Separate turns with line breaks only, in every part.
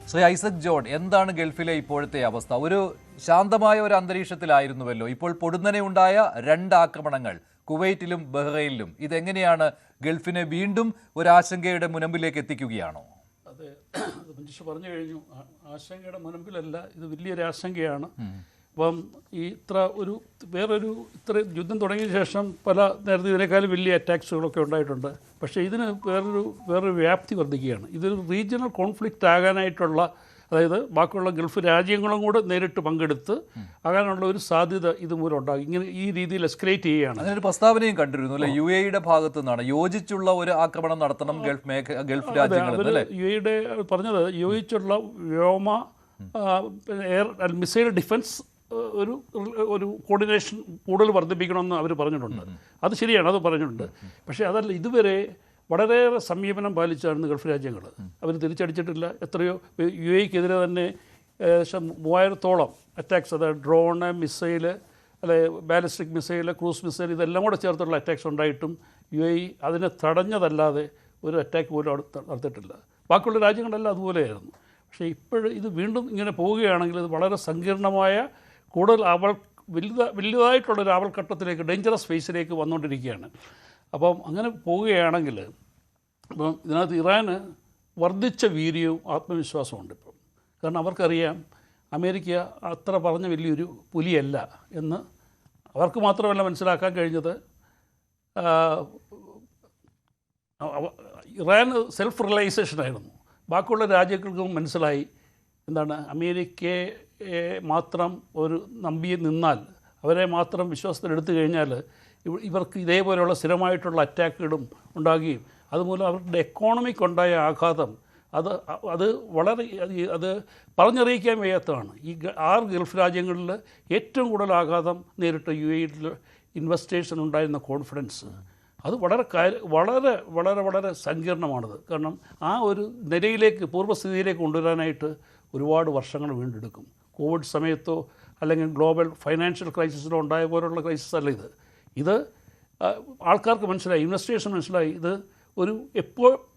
Shri Isaac John, എന്താണ് ഗൾഫിലെ ഇപ്പോഴത്തെ അവസ്ഥ? ഒരു ശാന്തമായ ഒരു അന്തരീക്ഷത്തിലായിരുന്നുവല്ലോ. ഇപ്പോൾ പൊടുന്നനെ ഉണ്ടായ 2 ആക്രമണങ്ങൾ കുവൈറ്റിലും ബഹ്റൈനിലും ഇതെങ്ങനെയാണ് ഗൾഫിനെ വീണ്ടും ഒരു ആശങ്കയുടെ മുനമ്പിലേക്ക് എത്തിക്കുകയാണോ?
അതെ, മഞ്ജുഷ പറഞ്ഞു കഴിഞ്ഞു. ആശങ്കയുടെ മുനമ്പിലല്ല, ഇത് വലിയൊരു ആശങ്കയാണ്. അപ്പം ഈ വേറൊരു യുദ്ധം തുടങ്ങിയ ശേഷം നേരത്തെ ഇതിനേക്കാളും വലിയ അറ്റാക്സുകളൊക്കെ ഉണ്ടായിട്ടുണ്ട്. പക്ഷേ ഇതിന് വേറൊരു വ്യാപ്തി വർദ്ധിക്കുകയാണ്. ഇതൊരു റീജിയണൽ കോൺഫ്ലിക്റ്റ് ആകാനായിട്ടുള്ള, അതായത് ബാക്കിയുള്ള ഗൾഫ് രാജ്യങ്ങളും കൂടെ നേരിട്ട് പങ്കെടുത്ത് ആകാനുള്ള ഒരു സാധ്യത ഇതുമൂലം ഉണ്ടാകും. ഇങ്ങനെ ഈ രീതിയിൽ എസ്കലേറ്റ് ചെയ്യുകയാണ്.
അതിനൊരു പ്രസ്താവനയും കണ്ടിരുന്നു അല്ലേ, UAE-യുടെ ഭാഗത്തു നിന്നാണ് യോജിച്ചുള്ള ഒരു ആക്രമണം നടത്തണം ഗൾഫ് രാജ്യങ്ങൾ.
UAE-യുടെ പറഞ്ഞത് യോജിച്ചുള്ള വ്യോമ എയർ മിസൈൽ ഡിഫൻസ് ഒരു കോർഡിനേഷൻ കൂടുതൽ വർദ്ധിപ്പിക്കണമെന്ന് അവർ പറഞ്ഞിട്ടുണ്ട്. അത് ശരിയാണ്, അത് പറഞ്ഞിട്ടുണ്ട്. പക്ഷേ അതല്ല, ഇതുവരെ വളരെയേറെ സമീപനം പാലിച്ചാണ് ഗൾഫ് രാജ്യങ്ങൾ. അവർ തിരിച്ചടിച്ചിട്ടില്ല. എത്രയോ UAE-ക്കെതിരെ തന്നെ ഏകദേശം 3000-ഓളം അറ്റാക്സ്, അതായത് ഡ്രോണ്, മിസൈല്, അല്ലെ ബാലിസ്റ്റിക് മിസൈല്, ക്രൂസ് മിസൈൽ, ഇതെല്ലാം കൂടെ ചേർത്തുള്ള അറ്റാക്സ് ഉണ്ടായിട്ടും UAE അതിനെ തടഞ്ഞതല്ലാതെ ഒരു അറ്റാക്ക് പോലും അവിടെ നടത്തിയിട്ടില്ല. ബാക്കിയുള്ള രാജ്യങ്ങളെല്ലാം അതുപോലെയായിരുന്നു. പക്ഷേ ഇത് വീണ്ടും ഇങ്ങനെ പോവുകയാണെങ്കിൽ ഇത് വളരെ സങ്കീർണമായ, കൂടുതൽ വലുതായിട്ടുള്ളൊരു ആവൽഘട്ടത്തിലേക്ക്, ഡേഞ്ചറസ് ഫേസിലേക്ക് വന്നുകൊണ്ടിരിക്കുകയാണ്. അപ്പം അങ്ങനെ പോവുകയാണെങ്കിൽ ഇപ്പം ഇതിനകത്ത് ഇറാന് വർദ്ധിച്ച വീര്യവും ആത്മവിശ്വാസവും ഉണ്ട് ഇപ്പം. കാരണം അവർക്കറിയാം അമേരിക്ക അത്ര പറഞ്ഞ വലിയൊരു പുലിയല്ല എന്ന്. അവർക്ക് മാത്രമല്ല മനസ്സിലാക്കാൻ കഴിഞ്ഞത്, ഇറാൻ സെൽഫ് റിയലൈസേഷനായിരുന്നു. ബാക്കിയുള്ള രാജ്യങ്ങൾക്കും മനസ്സിലായി എന്താണ്, അമേരിക്കയെ മാത്രം നമ്പി നിന്നാൽ, അവരെ മാത്രം വിശ്വാസത്തിലെടുത്തു കഴിഞ്ഞാൽ ഇവർക്ക് ഇതേപോലെയുള്ള സ്ഥിരമായിട്ടുള്ള അറ്റാക്കുകളും ഉണ്ടാകുകയും അതുമൂലം അവരുടെ എക്കോണമിക്കുണ്ടായ ആഘാതം അത് വളരെ പറഞ്ഞറിയിക്കാൻ വയ്യാത്തതാണ്. ഈ 6 ഗൾഫ് രാജ്യങ്ങളിൽ ഏറ്റവും കൂടുതൽ ആഘാതം നേരിട്ട UAE-യിൽ ഇൻവെസ്റ്റേഴ്സിനുണ്ടായിരുന്ന കോൺഫിഡൻസ് അത് വളരെ വളരെ വളരെ സങ്കീർണമാണത്. കാരണം ആ ഒരു നിലയിലേക്ക്, പൂർവ്വസ്ഥിതിയിലേക്ക് കൊണ്ടുവരാനായിട്ട് ഒരുപാട് വർഷങ്ങൾ വീണ്ടെടുക്കും. കോവിഡ് സമയത്തോ അല്ലെങ്കിൽ ഗ്ലോബൽ ഫൈനാൻഷ്യൽ ക്രൈസിസിലോ ഉണ്ടായ പോലുള്ള ക്രൈസിസ് അല്ല ഇത്. ആൾക്കാർക്ക് മനസ്സിലായി, ഇൻവെസ്റ്റേഴ്സ് മനസ്സിലായി, ഇത്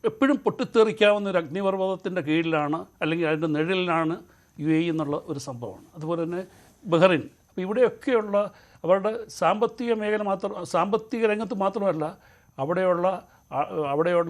എപ്പോഴും പൊട്ടിത്തെറിക്കാവുന്ന ഒരു അഗ്നിപർവ്വതത്തിൻ്റെ കീഴിലാണ്, അല്ലെങ്കിൽ അതിൻ്റെ നിഴലിലാണ് UAE എന്നുള്ള ഒരു സംഭവമാണ്. അതുപോലെ തന്നെ ബഹ്റൈൻ. അപ്പോൾ ഇവിടെയൊക്കെയുള്ള അവരുടെ സാമ്പത്തിക രംഗത്ത് മാത്രമല്ല, അവിടെയുള്ള